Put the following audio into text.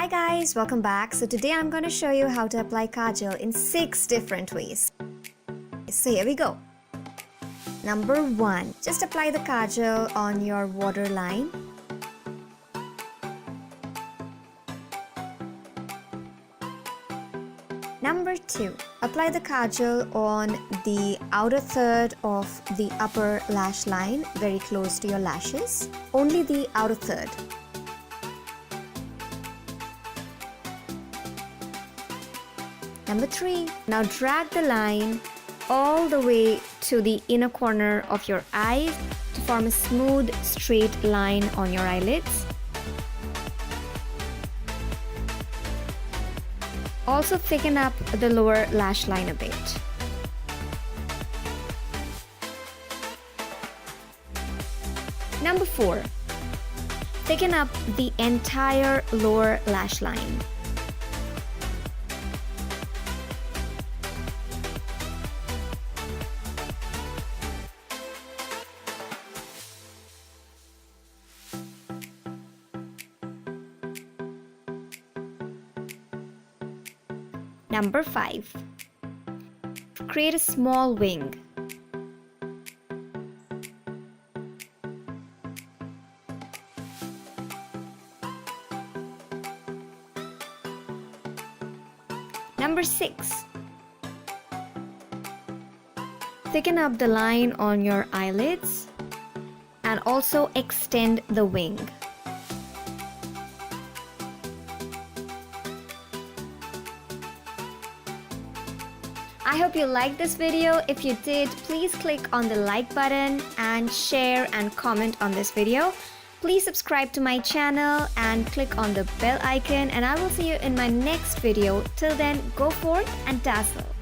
Hi guys, welcome back. So today I'm going to show you how to apply kajal in 6 different ways. So here we go. Number 1, just apply the kajal on your waterline. Number 2, apply the kajal on the outer third of the upper lash line, very close to your lashes. Only the outer third. Number 3, now drag the line all the way to the inner corner of your eye to form a smooth, straight line on your eyelids. Also thicken up the lower lash line a bit. Number 4, thicken up the entire lower lash line. Number 5, create a small wing. Number 6, thicken up the line on your eyelids and also extend the wing. I hope you liked this video. If you did, please click on the like button and share and comment on this video. Please subscribe to my channel and click on the bell icon, and I will see you in my next video. Till then, go forth and dazzle.